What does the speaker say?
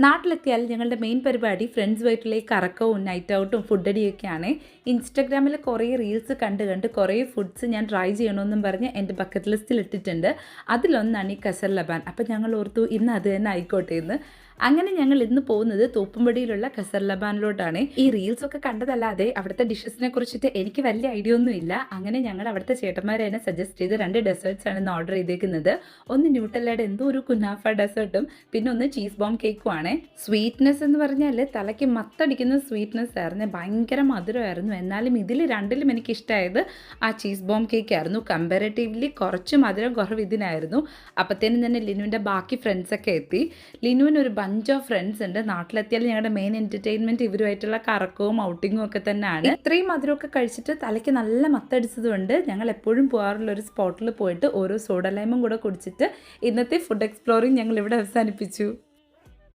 നാട്ടിലെത്തിയാൽ ഞങ്ങളുടെ മെയിൻ പരിപാടി ഫ്രണ്ട്സുമായിട്ടുള്ള ഈ കറക്കവും നൈറ്റ് ഔട്ടും ഫുഡടിയൊക്കെയാണ്. ഇൻസ്റ്റഗ്രാമിൽ കുറേ റീൽസ് കണ്ട് കുറേ ഫുഡ്സ് ഞാൻ ട്രൈ ചെയ്യണമെന്നും പറഞ്ഞ് എൻ്റെ ബക്കറ്റ് ലിസ്റ്റിൽ ഇട്ടിട്ടുണ്ട്. അതിലൊന്നാണ് ഈ കസർ ലബാൻ. അപ്പോൾ ഞങ്ങൾ ഓർത്തു ഇന്ന് അത് തന്നെ ആയിക്കോട്ടെ എന്ന്. അങ്ങനെ ഞങ്ങൾ ഇന്ന് പോകുന്നത് തോപ്പുംപടിയിലുള്ള കസർ ലബാനിലോട്ടാണ്. ഈ റീൽസൊക്കെ കണ്ടതല്ലാതെ അവിടുത്തെ ഡിഷസിനെ കുറിച്ചിട്ട് എനിക്ക് വലിയ ഐഡിയ ഒന്നുമില്ല. അങ്ങനെ ഞങ്ങൾ അവിടുത്തെ ചേട്ടന്മാരെ തന്നെ സജസ്റ്റ് ചെയ്ത് 2 ഡെസേർട്ട്സ് ആണ് ഇന്ന് ഓർഡർ ചെയ്തേക്കുന്നത്. ഒന്ന് ന്യൂട്ടല്ലയുടെ എന്തോ ഒരു കുനാഫ ഡെസേർട്ടും പിന്നെ ഒന്ന് ചീസ് ബോം കേക്കും ആണ്. സ്വീറ്റ്നെസ് എന്ന് പറഞ്ഞാൽ തലയ്ക്ക് മത്തടിക്കുന്ന സ്വീറ്റ്നെസ് ആയിരുന്നു, ഭയങ്കര മധുരമായിരുന്നു. എന്നാലും ഇതിൽ രണ്ടിലും എനിക്ക് ഇഷ്ടമായത് ആ ചീസ് ബോം കേക്ക് ആയിരുന്നു. കമ്പാരറ്റീവ്ലി കുറച്ച് മധുരം കുറവ് ഇതിനായിരുന്നു. അപ്പത്തേനും തന്നെ ലിനുവിൻ്റെ ബാക്കി ഫ്രണ്ട്സൊക്കെ എത്തി. ലിനുവിന് ഒരു ബഞ്ച് ഓഫ് ഫ്രണ്ട്സ് ഉണ്ട്. നാട്ടിലെത്തിയാൽ ഞങ്ങളുടെ മെയിൻ എൻ്റർടൈൻമെൻറ്റ് ഇവരുമായിട്ടുള്ള കറക്കവും ഔട്ടിങ്ങും ഒക്കെ തന്നെയാണ്. ഇത്രയും മധുരമൊക്കെ കഴിച്ചിട്ട് തലയ്ക്ക് നല്ല മത്തടിച്ചതുകൊണ്ട് ഞങ്ങൾ എപ്പോഴും പോകാറുള്ള ഒരു സ്പോട്ടിൽ പോയിട്ട് ഓരോ സോഡ ലൈമും കൂടെ കുടിച്ചിട്ട് ഇന്നത്തെ ഫുഡ് എക്സ്പ്ലോറിങ് ഞങ്ങൾ ഇവിടെ അവസാനിപ്പിച്ചു.